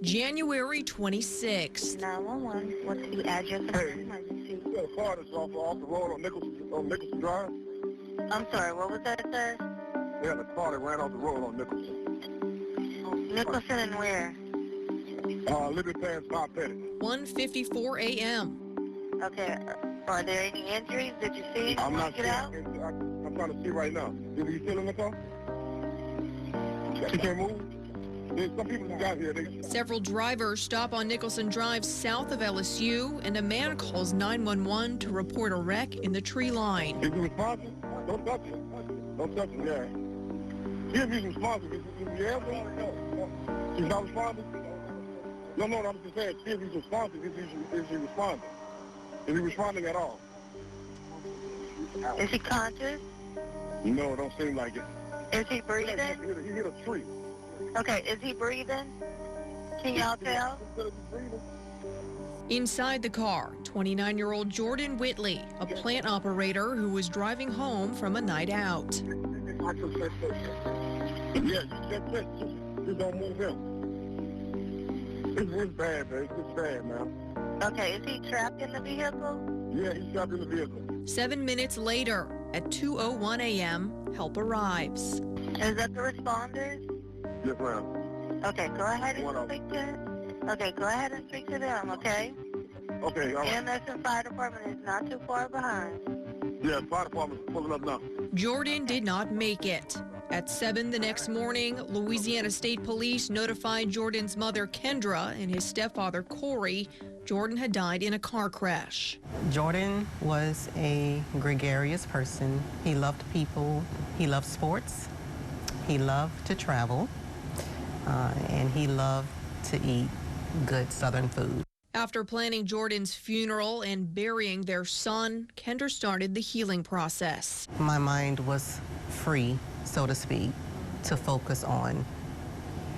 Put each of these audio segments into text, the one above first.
January 26th. 911. What's the address of the emergency? We got a car that's off the road on Nicholson Drive. I'm sorry, what was that, sir? We had a car that ran off the road on Nicholson. Nicholson and where? Liberty past Bob Petty. 1:54 a.m. Okay. Are there any injuries? Did you see? I'm not get sure. out? I'm trying to see right now. Is he still in the car? She can't move? There's some people who got here. Several drivers stop on Nicholson Drive south of LSU, and a man calls 911 to report a wreck in the tree line. Is he responsive? Don't touch him. Don't touch him, yeah. See if he's responsive. Is he answering? He's not responsive? No, I'm just saying, see if he's responsive. Is he responding? Is he responding at all? Is he conscious? No, don't seem like it. Is he breathing? He hit a tree. Okay, is he breathing? Can y'all tell? Inside the car, 29-year-old Jordan Whitley, a plant operator who was driving home from a night out. Yeah, you check this. Just don't move him. It's bad, man. It's bad, man. Okay, is he trapped in the vehicle? Yeah, he's trapped in the vehicle. 7 minutes later, at 2:01 a.m., help arrives. Is that the responders? Yes, ma'am. Okay, go ahead and speak to it. Okay, go ahead and speak to them, okay? Okay, all right. EMS and fire department is not too far behind. Yeah, fire department's pulling up now. Jordan did not make it. At 7 the next morning, Louisiana State Police notified Jordan's mother, Kendra, and his stepfather, Corey. Jordan had died in a car crash. Jordan was a gregarious person. He loved people. He loved sports. He loved to travel. And he loved to eat good Southern food. After planning Jordan's funeral and burying their son, Kendra started the healing process. My mind was free, so to speak, to focus on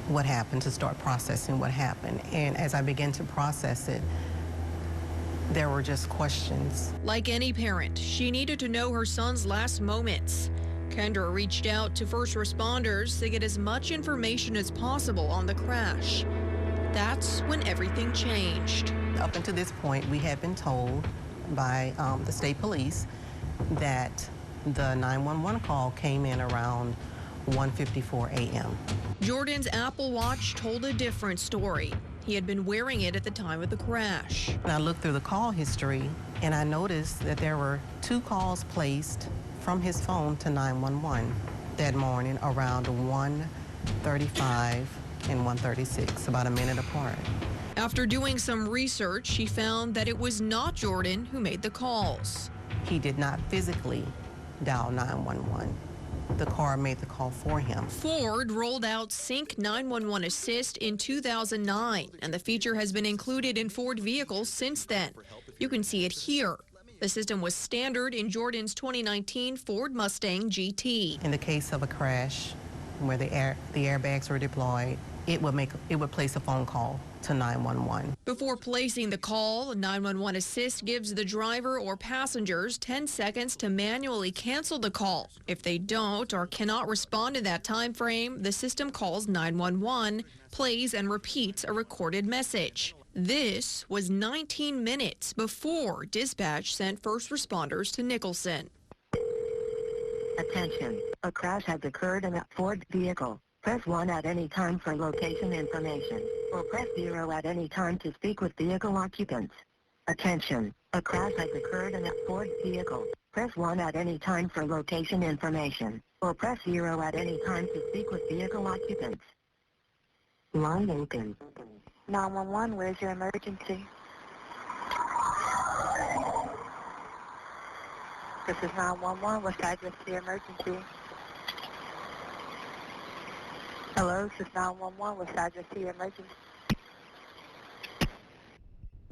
what happened, to start processing what happened. And as I began to process it, there were just questions. Like any parent, she needed to know her son's last moments. Kendra reached out to first responders to get as much information as possible on the crash. That's when everything changed. Up until this point, we had been told by the state police that the 911 call came in around 1:54 a.m. Jordan's Apple Watch told a different story. He had been wearing it at the time of the crash. And I looked through the call history, and I noticed that there were 2 calls placed from his phone to 911 that morning around 1:35 and 1:36, about a minute apart. After doing some research, she found that it was not Jordan who made the calls. He did not physically dial 911. The car made the call for him. Ford rolled out Sync 911 Assist in 2009, and the feature has been included in Ford vehicles since then. You can see it here. The system was standard in Jordan's 2019 Ford Mustang GT. In the case of a crash where the airbags were deployed, it would place a phone call to 911. Before placing the call, 911 Assist gives the driver or passengers 10 seconds to manually cancel the call. If they don't or cannot respond in that time frame, the system calls 911, plays and repeats a recorded message. This was 19 minutes before dispatch sent first responders to Nicholson. Attention, a crash has occurred in a Ford vehicle. Press 1 at any time for location information, or press 0 at any time to speak with vehicle occupants. Attention, a crash has occurred in a Ford vehicle. Press 1 at any time for location information, or press 0 at any time to speak with vehicle occupants. Line open. 911, where's your emergency? This is 911. What's the address to your emergency? Hello, this is 911. What's the address to your emergency?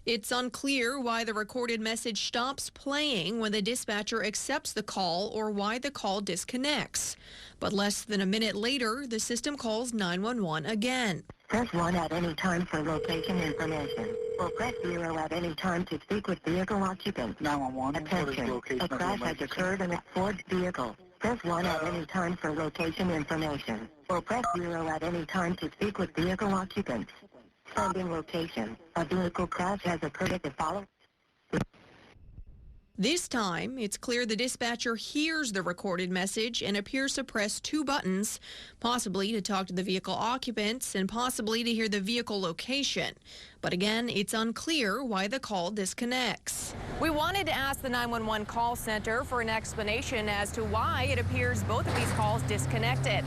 It's unclear why the recorded message stops playing when the dispatcher accepts the call or why the call disconnects. But less than a minute later, the system calls 911 again. Press 1 at any time for location information, or press 0 at any time to speak with vehicle occupants. 911. Attention, a crash has occurred in a Ford vehicle. Press 1 at any time for location information, or press 0 at any time to speak with vehicle occupants. Sending location. A vehicle crash has occurred at the following. This time, it's clear the dispatcher hears the recorded message and appears to press two buttons, possibly to talk to the vehicle occupants and possibly to hear the vehicle location. But again, it's unclear why the call disconnects. We wanted to ask the 911 call center for an explanation as to why it appears both of these calls disconnected.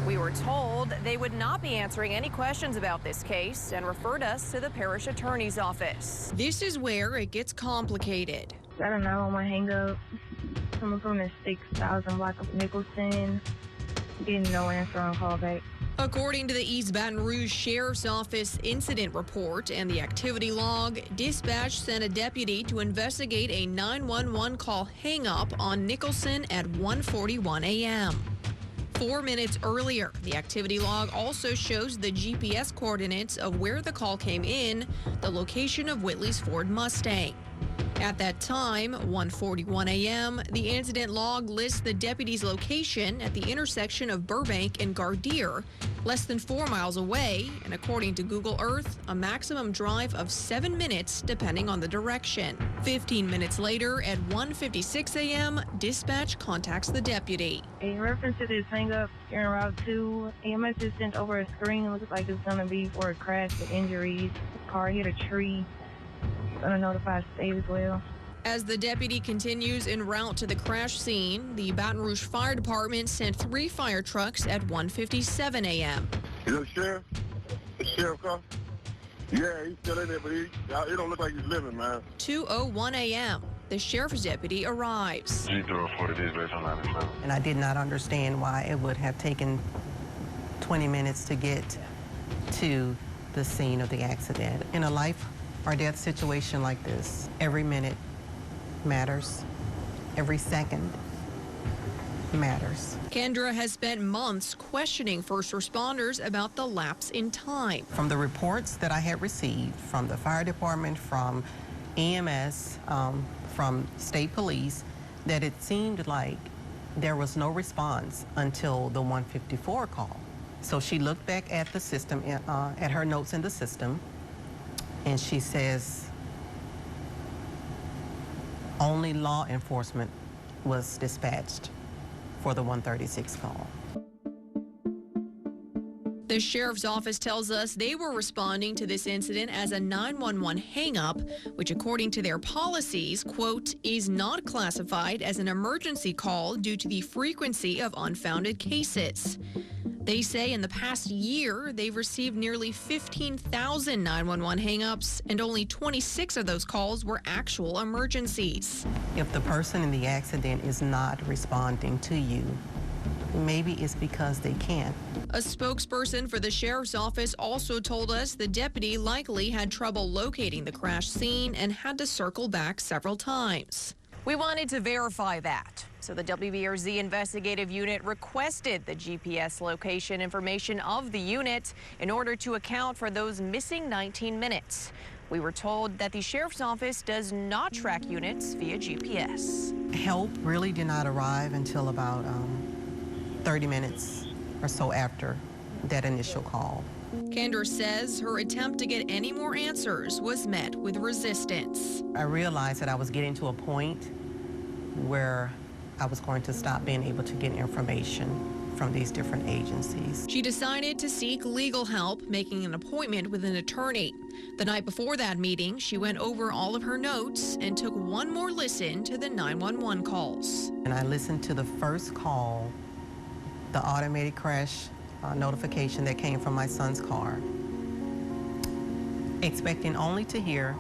We were told they would not be answering any questions about this case and referred us to the parish attorney's office. This is where it gets complicated. I don't know, on my hang up, coming from the 6,000 block of Nicholson, getting no answer on callback. According to the East Baton Rouge Sheriff's Office incident report and the activity log, dispatch sent a deputy to investigate a 911 call hang-up on Nicholson at 1:41 a.m. 4 minutes earlier, the activity log also shows the GPS coordinates of where the call came in, the location of Whitley's Ford Mustang. At that time, 1:41 a.m., the incident log lists the deputy's location at the intersection of Burbank and Gardere, less than 4 miles away, and according to Google Earth, a maximum drive of 7 minutes depending on the direction. 15 minutes later, at 1:56 a.m., dispatch contacts the deputy. In reference to this hang up here in Route 2, EMS has sent over a screen. Looks like it's going to be for a crash with injuries. The car hit a tree. Going to notify state as well. As the deputy continues en route to the crash scene, the Baton Rouge Fire Department sent 3 fire trucks at 1:57 a.m. Is that the sheriff? The sheriff car? Yeah, he's still in there, but it don't look like he's living, man. 2:01 a.m. The sheriff's deputy arrives. And I did not understand why it would have taken 20 minutes to get to the scene of the accident. In a life or death situation like this, every minute matters. Every second matters. Kendra has spent months questioning first responders about the lapse in time. From the reports that I had received from the fire department, from EMS, from state police, that it seemed like there was no response until the 154 call. So she looked back at the system, at her notes in the system, and she says only law enforcement was dispatched for the 136 call. The sheriff's office tells us they were responding to this incident as a 911 hang-up, which according to their policies, quote, is not classified as an emergency call due to the frequency of unfounded cases. They say in the past year, they've received nearly 15,000 911 hang-ups, and only 26 of those calls were actual emergencies. If the person in the accident is not responding to you, maybe it's because they can't. A spokesperson for the sheriff's office also told us the deputy likely had trouble locating the crash scene and had to circle back several times. We wanted to verify that, so the WBRZ investigative unit requested the GPS location information of the unit in order to account for those missing 19 minutes. We were told that the sheriff's office does not track units via GPS. Help really did not arrive until about 30 minutes or so after that initial call. Kendra says her attempt to get any more answers was met with resistance. I realized that I was getting to a point where I was going to stop being able to get information from these different agencies. She decided to seek legal help, making an appointment with an attorney. The night before that meeting, she went over all of her notes and took one more listen to the 911 calls. And I listened to the first call, the automated crash notification that came from my son's car, expecting only to hear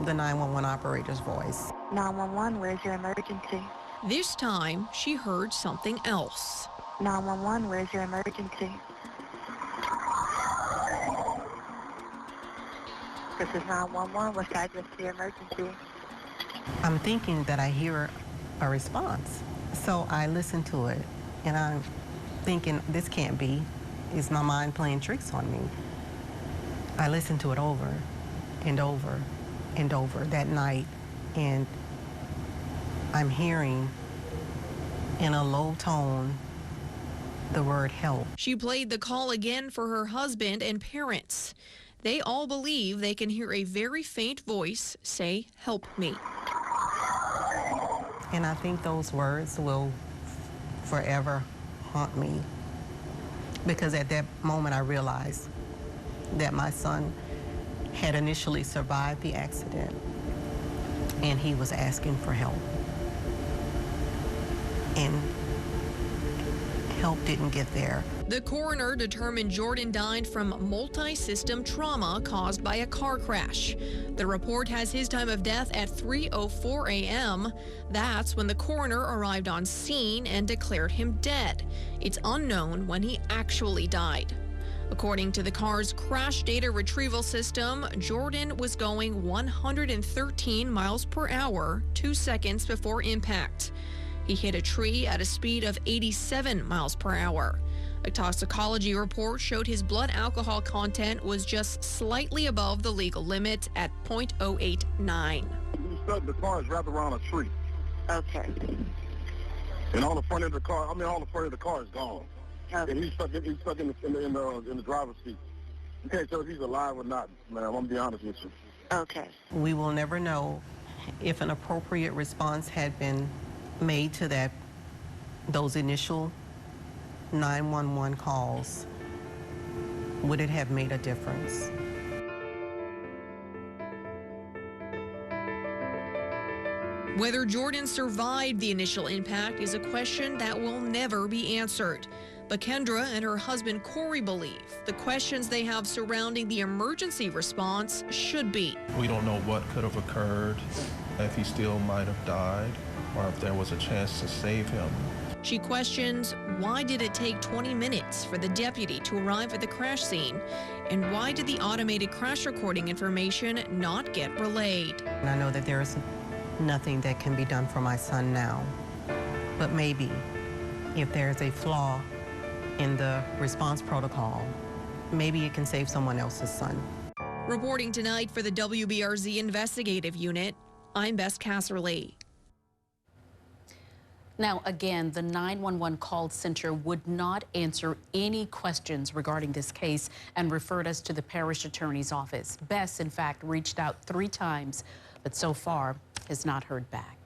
the 911 operator's voice. 911, where's your emergency? This time, she heard something else. 911, where's your emergency? This is 911, what's the address to your emergency? I'm thinking that I hear a response. So I listen to it, and I'm thinking, this can't be. Is my mind playing tricks on me? I listened to it over and over and over that night, and I'm hearing in a low tone the word help. She played the call again for her husband and parents. They all believe they can hear a very faint voice say, "Help me." And I think those words will forever haunt me, because at that moment I realized that my son had initially survived the accident and he was asking for help. And help didn't get there. The coroner determined Jordan died from multi-system trauma caused by a car crash. The report has his time of death at 3:04 a.m. That's when the coroner arrived on scene and declared him dead. It's unknown when he actually died. According to the car's crash data retrieval system, Jordan was going 113 miles per hour 2 seconds before impact. He hit a tree at a speed of 87 miles per hour. A toxicology report showed his blood alcohol content was just slightly above the legal limit at 0.089. The car is wrapped around a tree. Okay. And all the front of the car, all the front of the car is gone. Okay. And he's stuck in the driver's seat. You can't tell if he's alive or not, ma'am. I'm gonna be honest with you. Okay. We will never know if an appropriate response had been made to those initial 911 calls. Would it have made a difference? Whether Jordan survived the initial impact is a question that will never be answered. But Kendra and her husband Corey believe the questions they have surrounding the emergency response should be. We don't know what could have occurred, if he still might have died, or if there was a chance to save him. She questions, why did it take 20 minutes for the deputy to arrive at the crash scene? And why did the automated crash recording information not get relayed? And I know that there is nothing that can be done for my son now. But maybe if there's a flaw in the response protocol, maybe it can save someone else's son. Reporting tonight for the WBRZ Investigative Unit, I'm Bess Casserly. Now, again, the 911 call center would not answer any questions regarding this case and referred us to the parish attorney's office. Bess, in fact, reached out 3 times, but so far has not heard back.